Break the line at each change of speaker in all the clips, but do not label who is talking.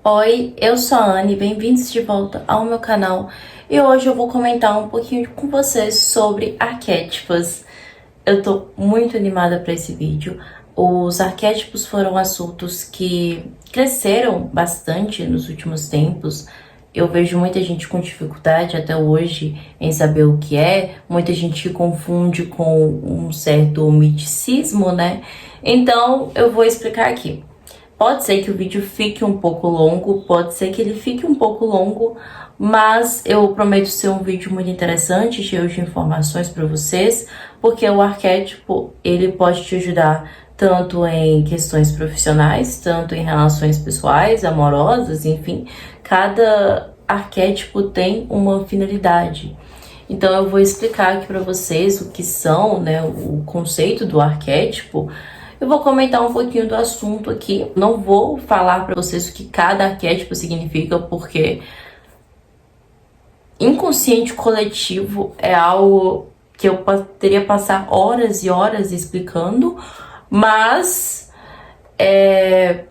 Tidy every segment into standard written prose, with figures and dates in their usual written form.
Oi, eu sou a Anne, bem-vindos de volta ao meu canal e hoje eu vou comentar um pouquinho com vocês sobre arquétipos. Eu tô muito animada para esse vídeo. Os arquétipos foram assuntos que cresceram bastante nos últimos tempos. Eu vejo muita gente com dificuldade até hoje em saber o que é, muita gente confunde com um certo miticismo, né? Então eu vou explicar aqui. Pode ser que o vídeo fique um pouco longo, pode ser que ele fique um pouco longo, mas eu prometo ser um vídeo muito interessante, cheio de informações para vocês, porque o arquétipo, ele pode te ajudar tanto em questões profissionais, tanto em relações pessoais, amorosas, enfim, cada arquétipo tem uma finalidade. Então eu vou explicar aqui para vocês o que são, né, o conceito do arquétipo. Eu vou comentar um pouquinho do assunto aqui. Não vou falar para vocês o que cada arquétipo significa, porque inconsciente coletivo é algo que eu poderia passar horas e horas explicando, mas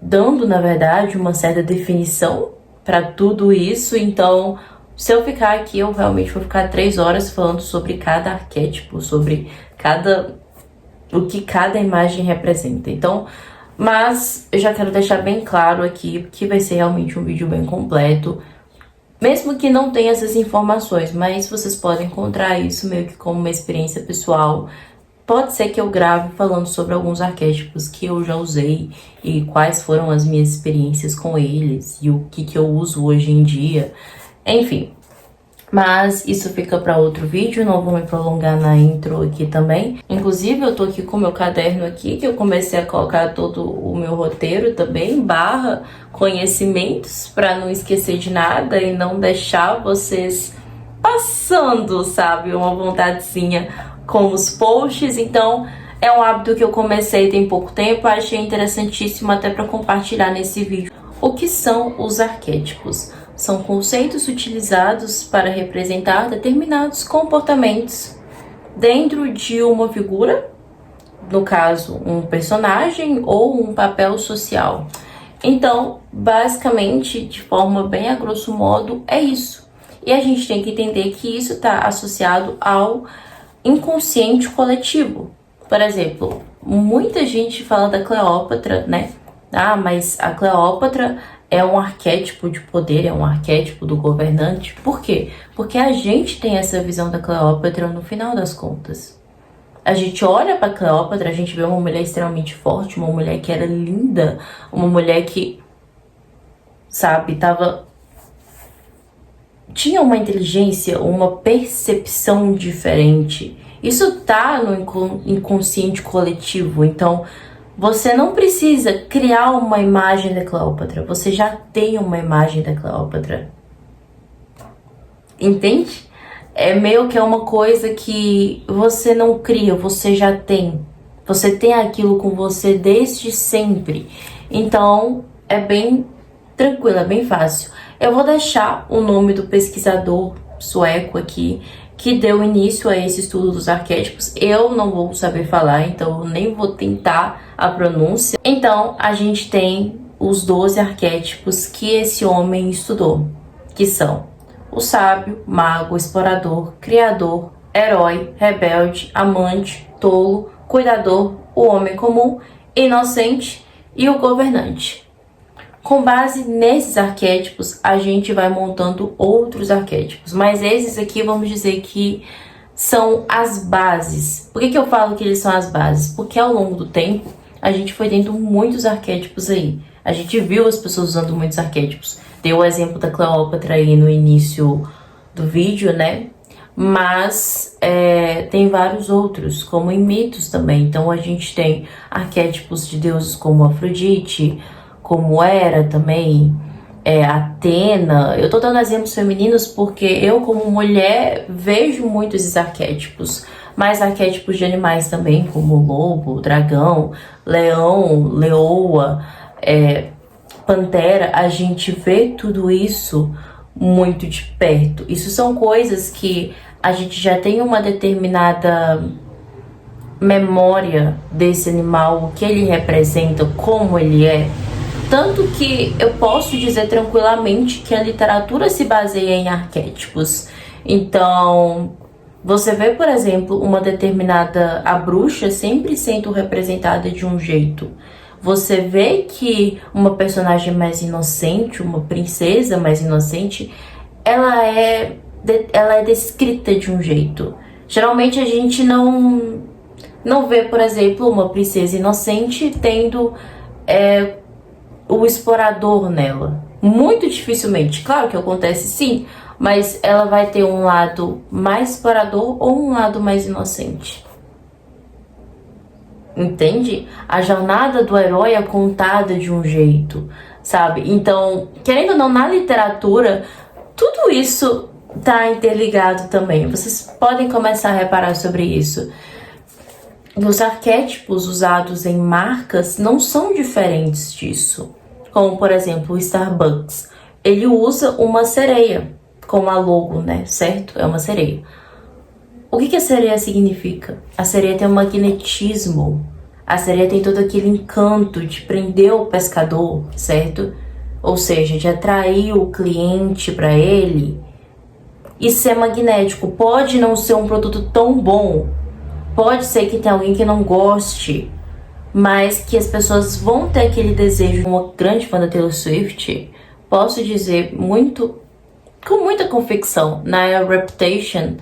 dando, na verdade, uma certa definição para tudo isso. Então, se eu ficar aqui, eu realmente vou ficar 3 horas falando sobre cada arquétipo, sobre o que cada imagem representa. Então, mas eu já quero deixar bem claro aqui que vai ser realmente um vídeo bem completo, mesmo que não tenha essas informações, mas vocês podem encontrar isso meio que como uma experiência pessoal. Pode ser que eu grave falando sobre alguns arquétipos que eu já usei e quais foram as minhas experiências com eles e o que eu uso hoje em dia, enfim. Mas isso fica para outro vídeo, não vou me prolongar na intro aqui também. Inclusive, eu tô aqui com o meu caderno aqui, que eu comecei a colocar todo o meu roteiro também, barra conhecimentos, para não esquecer de nada e não deixar vocês passando, sabe, uma vontadezinha com os posts. Então, é um hábito que eu comecei tem pouco tempo, achei interessantíssimo até para compartilhar nesse vídeo. O que são os arquétipos? São conceitos utilizados para representar determinados comportamentos dentro de uma figura, no caso, um personagem ou um papel social. Então, basicamente, de forma bem a grosso modo, é isso. E a gente tem que entender que isso está associado ao inconsciente coletivo. Por exemplo, muita gente fala da Cleópatra, né? Ah, mas a Cleópatra é um arquétipo de poder, é um arquétipo do governante. Por quê? Porque a gente tem essa visão da Cleópatra no final das contas. A gente olha para Cleópatra, a gente vê uma mulher extremamente forte, uma mulher que era linda, uma mulher que, sabe, tinha uma inteligência, uma percepção diferente. Isso tá no inconsciente coletivo. Então, você não precisa criar uma imagem da Cleópatra, você já tem uma imagem da Cleópatra. Entende? É meio que uma coisa que você não cria, você já tem. Você tem aquilo com você desde sempre. Então, é bem tranquilo, é bem fácil. Eu vou deixar o nome do pesquisador sueco aqui, que deu início a esse estudo dos arquétipos. Eu não vou saber falar, então eu nem vou tentar a pronúncia. Então, a gente tem os 12 arquétipos que esse homem estudou, que são o sábio, mago, explorador, criador, herói, rebelde, amante, tolo, cuidador, o homem comum, inocente e o governante. Com base nesses arquétipos, a gente vai montando outros arquétipos. Mas esses aqui, vamos dizer que são as bases. Por que eu falo que eles são as bases? Porque ao longo do tempo, a gente foi tendo muitos arquétipos aí. A gente viu as pessoas usando muitos arquétipos. Deu o exemplo da Cleópatra aí no início do vídeo, né? Mas tem vários outros, como em mitos também. Então a gente tem arquétipos de deuses como Afrodite, como Hera também, Atena. Eu tô dando exemplos femininos porque eu, como mulher, vejo muito esses arquétipos. Mas arquétipos de animais também, como lobo, dragão, leão, leoa, pantera, a gente vê tudo isso muito de perto. Isso são coisas que a gente já tem uma determinada memória desse animal, o que ele representa, como ele é. Tanto que eu posso dizer tranquilamente que a literatura se baseia em arquétipos. Então, você vê, por exemplo, uma determinada... A bruxa sempre sendo representada de um jeito. Você vê que uma personagem mais inocente, uma princesa mais inocente, ela é descrita de um jeito. Geralmente a gente não vê, por exemplo, uma princesa inocente tendo o explorador nela. Muito dificilmente. Claro que acontece sim, mas ela vai ter um lado mais explorador ou um lado mais inocente. Entende? A jornada do herói é contada de um jeito, sabe? Então, querendo ou não, na literatura, tudo isso tá interligado também. Vocês podem começar a reparar sobre isso. Os arquétipos usados em marcas não são diferentes disso. Como, por exemplo, o Starbucks. Ele usa uma sereia como a logo, né? Certo? É uma sereia. O que a sereia significa? A sereia tem um magnetismo. A sereia tem todo aquele encanto de prender o pescador, certo? Ou seja, de atrair o cliente para ele e ser magnético. Pode não ser um produto tão bom, pode ser que tenha alguém que não goste, mas que as pessoas vão ter aquele desejo. Uma grande fã da Taylor Swift, posso dizer com muita convicção, na Reputation,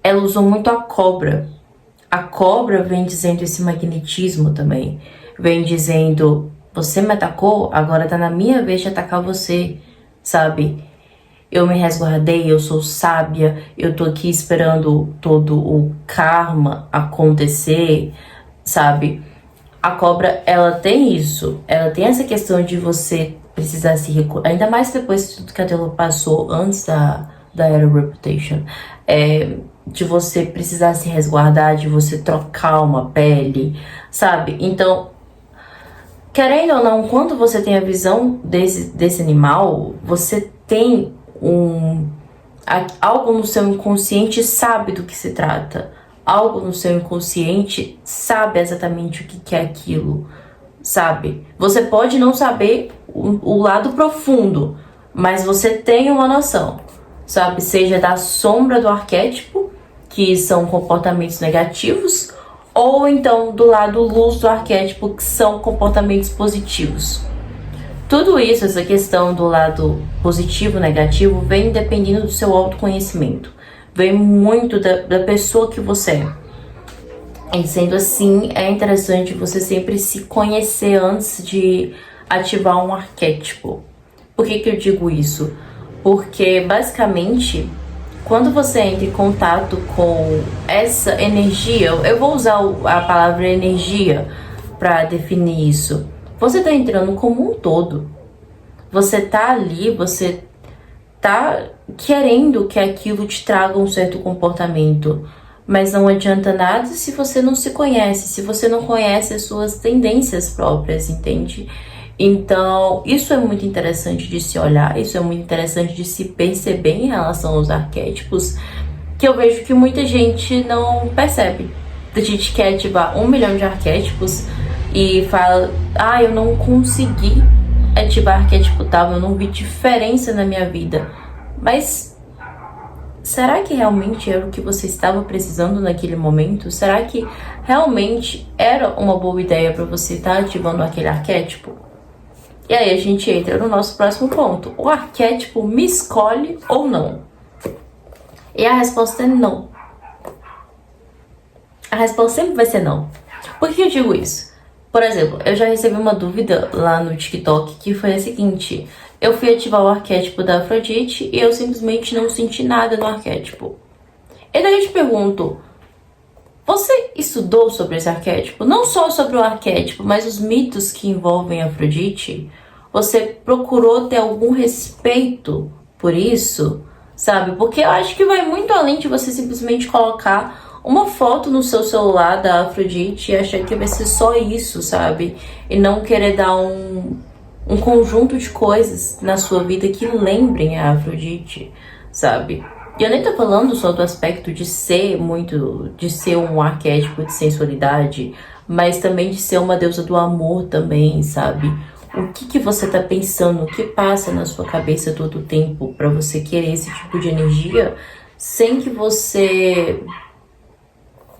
ela usou muito a cobra. A cobra vem dizendo esse magnetismo também. Vem dizendo, você me atacou, agora tá na minha vez de atacar você, sabe? Eu me resguardei, eu sou sábia, eu tô aqui esperando todo o karma acontecer, sabe? A cobra, ela tem isso. Ela tem essa questão de você precisar se recuperar. Ainda mais depois de tudo que a Taylor passou antes da Era Reputation. De você precisar se resguardar, de você trocar uma pele, sabe? Então, querendo ou não, quando você tem a visão desse animal, você tem algo no seu inconsciente sabe do que se trata. Algo no seu inconsciente sabe exatamente o que é aquilo, sabe? Você pode não saber o lado profundo, mas você tem uma noção, sabe? Seja da sombra do arquétipo, que são comportamentos negativos, ou então do lado luz do arquétipo, que são comportamentos positivos. Tudo isso, essa questão do lado positivo, negativo, vem dependendo do seu autoconhecimento. Vem muito da pessoa que você é. E sendo assim, é interessante você sempre se conhecer antes de ativar um arquétipo. Por que eu digo isso? Porque, basicamente, quando você entra em contato com essa energia, eu vou usar a palavra energia para definir isso. Você tá entrando como um todo. Você tá ali, você tá querendo que aquilo te traga um certo comportamento. Mas não adianta nada se você não se conhece, se você não conhece as suas tendências próprias, entende? Então, isso é muito interessante de se olhar, isso é muito interessante de se perceber em relação aos arquétipos, que eu vejo que muita gente não percebe. A gente quer ativar 1 milhão de arquétipos e fala, eu não consegui ativar arquétipo tal, eu não vi diferença na minha vida. Mas será que realmente era o que você estava precisando naquele momento? Será que realmente era uma boa ideia para você estar ativando aquele arquétipo? E aí a gente entra no nosso próximo ponto. O arquétipo me escolhe ou não? E a resposta é não. A resposta sempre vai ser não. Por que eu digo isso? Por exemplo, eu já recebi uma dúvida lá no TikTok que foi a seguinte: eu fui ativar o arquétipo da Afrodite e eu simplesmente não senti nada no arquétipo. E daí eu te pergunto, você estudou sobre esse arquétipo? Não só sobre o arquétipo, mas os mitos que envolvem a Afrodite? Você procurou ter algum respeito por isso? Sabe? Porque eu acho que vai muito além de você simplesmente colocar uma foto no seu celular da Afrodite e achar que vai ser só isso, sabe? E não querer dar um conjunto de coisas na sua vida que lembrem a Afrodite, sabe? E eu nem tô falando só do aspecto de ser um arquétipo de sensualidade, mas também de ser uma deusa do amor também, sabe? O que você tá pensando, o que passa na sua cabeça todo o tempo para você querer esse tipo de energia, sem que você,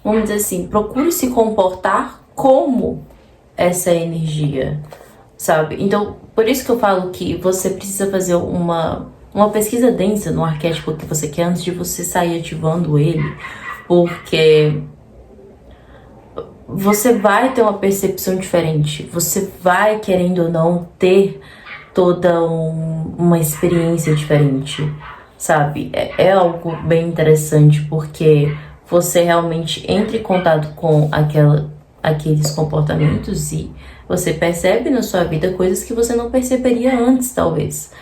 vamos dizer assim, procure se comportar como essa energia, sabe? Então, por isso que eu falo que você precisa fazer uma pesquisa densa no arquétipo que você quer antes de você sair ativando ele, porque você vai ter uma percepção diferente, você vai, querendo ou não, ter toda uma experiência diferente, sabe? É algo bem interessante, porque você realmente entra em contato com aqueles comportamentos e você percebe na sua vida coisas que você não perceberia antes, talvez.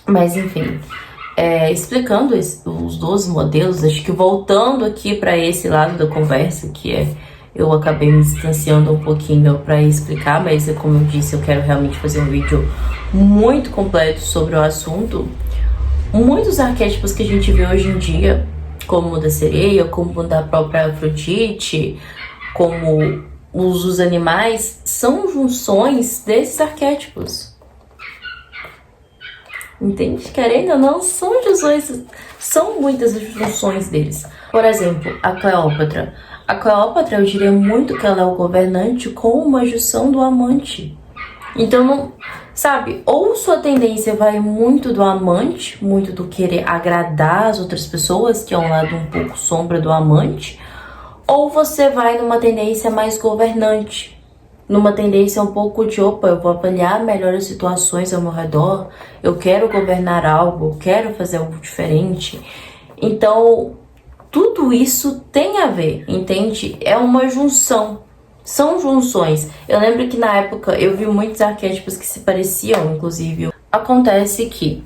Mas, enfim, explicando os 12 modelos, acho que voltando aqui para esse lado da conversa, eu acabei me distanciando um pouquinho para explicar, mas como eu disse, eu quero realmente fazer um vídeo muito completo sobre o assunto. Muitos arquétipos que a gente vê hoje em dia, como o da sereia, como o da própria Afrodite, como os dos animais, são junções desses arquétipos. Entende? Querendo ou não, são junções, são muitas junções deles. Por exemplo, a Cleópatra. A Cleópatra, eu diria muito que ela é o governante com uma junção do amante. Então, não, sabe, ou sua tendência vai muito do amante, muito do querer agradar as outras pessoas, que é um lado um pouco sombra do amante, ou você vai numa tendência mais governante, numa tendência um pouco de, opa, eu vou avaliar melhor as situações ao meu redor, eu quero governar algo, eu quero fazer algo diferente. Então, tudo isso tem a ver, entende? É uma junção. São junções. Eu lembro que na época eu vi muitos arquétipos que se pareciam, inclusive. Acontece que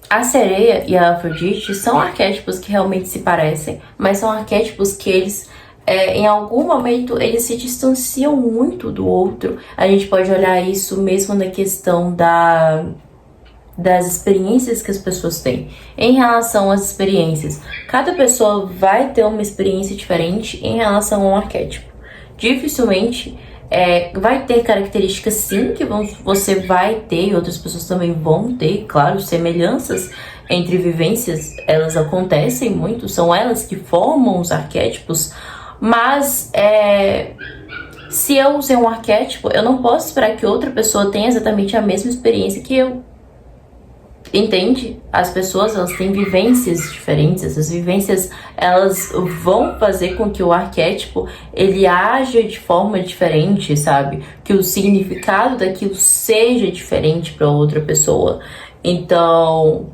a sereia e a Afrodite são arquétipos que realmente se parecem, mas são arquétipos que eles, em algum momento, eles se distanciam muito do outro. A gente pode olhar isso mesmo na questão das experiências que as pessoas têm. Em relação às experiências, cada pessoa vai ter uma experiência diferente em relação a um arquétipo. Dificilmente vai ter características sim que você vai ter e outras pessoas também vão ter, claro, semelhanças entre vivências, elas acontecem muito, são elas que formam os arquétipos, mas se eu usei um arquétipo, eu não posso esperar que outra pessoa tenha exatamente a mesma experiência que eu. Entende? As pessoas, elas têm vivências diferentes, essas vivências, elas vão fazer com que o arquétipo, ele aja de forma diferente, sabe? Que o significado daquilo seja diferente para outra pessoa. Então,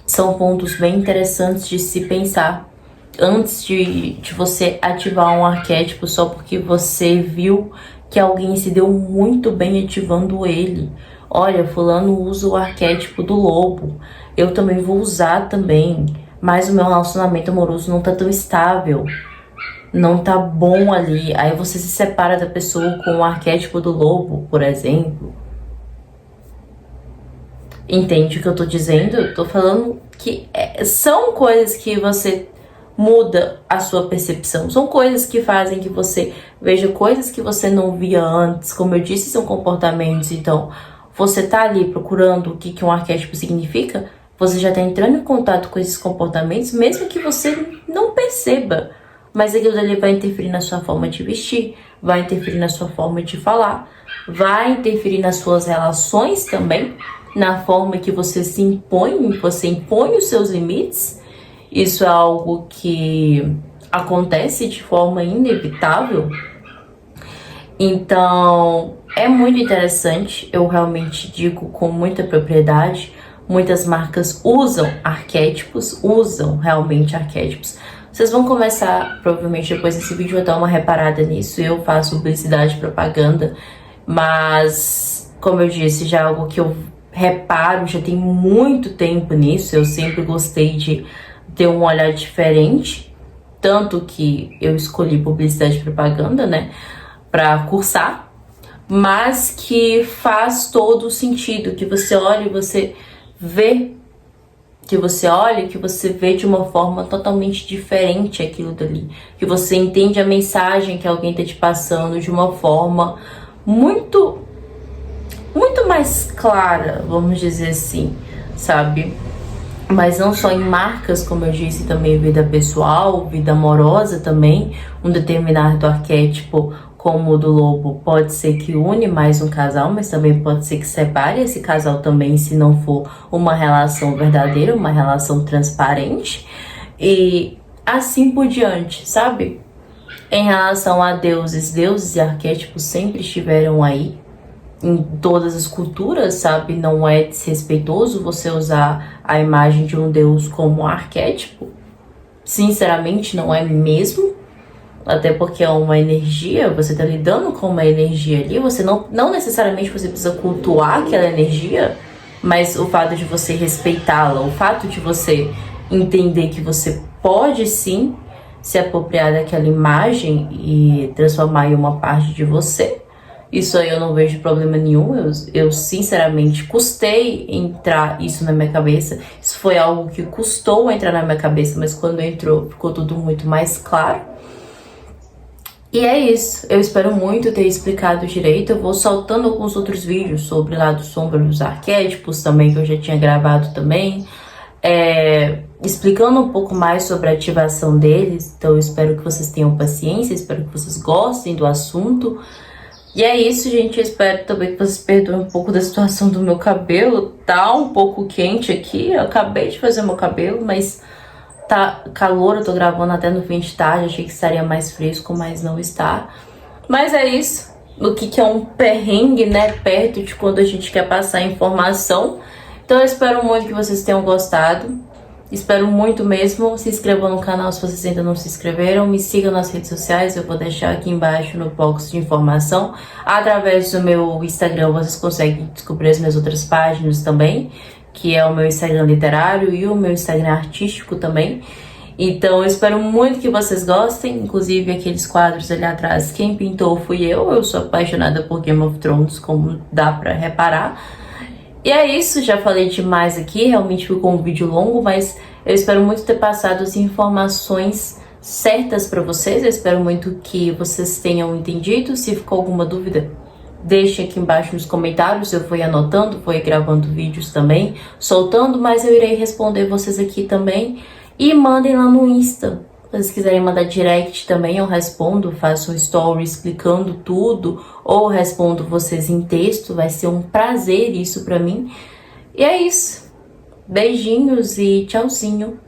são pontos bem interessantes de se pensar antes de você ativar um arquétipo só porque você viu que alguém se deu muito bem ativando ele. Olha, fulano usa o arquétipo do lobo, eu também vou usar também, mas o meu relacionamento amoroso não tá tão estável, não tá bom ali. Aí você se separa da pessoa com o arquétipo do lobo, por exemplo. Entende o que eu tô dizendo? Eu tô falando que são coisas que você muda a sua percepção. São coisas que fazem que você veja coisas que você não via antes. Como eu disse, são comportamentos. Então, você tá ali procurando o que um arquétipo significa, você já tá entrando em contato com esses comportamentos, mesmo que você não perceba. Mas aquilo ali vai interferir na sua forma de vestir, vai interferir na sua forma de falar, vai interferir nas suas relações também, na forma que você se impõe, você impõe os seus limites. Isso é algo que acontece de forma inevitável. Então, é muito interessante, eu realmente digo com muita propriedade. Muitas marcas usam arquétipos, usam realmente arquétipos. Vocês vão começar, provavelmente depois desse vídeo, a dar uma reparada nisso. Eu faço publicidade e propaganda, mas, como eu disse, já é algo que eu reparo, já tem muito tempo nisso. Eu sempre gostei de ter um olhar diferente, tanto que eu escolhi publicidade e propaganda, né, para cursar, mas que faz todo o sentido, que você olha e você vê, que você olha e que você vê de uma forma totalmente diferente aquilo dali, que você entende a mensagem que alguém está te passando de uma forma muito muito mais clara, vamos dizer assim, sabe? Mas não só em marcas, como eu disse, também vida pessoal, vida amorosa também. Um determinado arquétipo, como o do lobo, pode ser que une mais um casal, mas também pode ser que separe esse casal também, se não for uma relação verdadeira, uma relação transparente. E assim por diante, sabe? Em relação a deuses, deuses e arquétipos sempre estiveram aí em todas as culturas, sabe? Não é desrespeitoso você usar a imagem de um deus como arquétipo. Sinceramente, não é mesmo. Até porque é uma energia, você tá lidando com uma energia ali. Você não necessariamente você precisa cultuar aquela energia, mas o fato de você respeitá-la, o fato de você entender que você pode sim se apropriar daquela imagem e transformar em uma parte de você. Isso aí eu não vejo problema nenhum. Eu sinceramente custei entrar isso na minha cabeça. Isso foi algo que custou entrar na minha cabeça, mas quando entrou ficou tudo muito mais claro. E é isso. Eu espero muito ter explicado direito. Eu vou soltando alguns outros vídeos sobre lado sombra dos arquétipos também, que eu já tinha gravado também. Explicando um pouco mais sobre a ativação deles. Então eu espero que vocês tenham paciência, espero que vocês gostem do assunto. E é isso, gente. Eu espero também que vocês perdoem um pouco da situação do meu cabelo. Tá um pouco quente aqui. Eu acabei de fazer meu cabelo, mas tá calor. Eu tô gravando até no fim de tarde. Achei que estaria mais fresco, mas não está. Mas é isso. O que é um perrengue, né? Perto de quando a gente quer passar informação. Então eu espero muito que vocês tenham gostado. Espero muito mesmo. Se inscrevam no canal se vocês ainda não se inscreveram. Me sigam nas redes sociais. Eu vou deixar aqui embaixo no box de informação. Através do meu Instagram vocês conseguem descobrir as minhas outras páginas também, que é o meu Instagram literário e o meu Instagram artístico também. Então eu espero muito que vocês gostem. Inclusive aqueles quadros ali atrás, quem pintou fui eu. Eu sou apaixonada por Game of Thrones, como dá pra reparar. E é isso, já falei demais aqui, realmente ficou um vídeo longo, mas eu espero muito ter passado as informações certas para vocês. Eu espero muito que vocês tenham entendido. Se ficou alguma dúvida, deixe aqui embaixo nos comentários. Eu fui anotando, fui gravando vídeos também, soltando, mas eu irei responder vocês aqui também. E mandem lá no Insta. Se vocês quiserem mandar direct também, eu respondo, faço um story explicando tudo, ou respondo vocês em texto, vai ser um prazer isso pra mim. E é isso. Beijinhos e tchauzinho.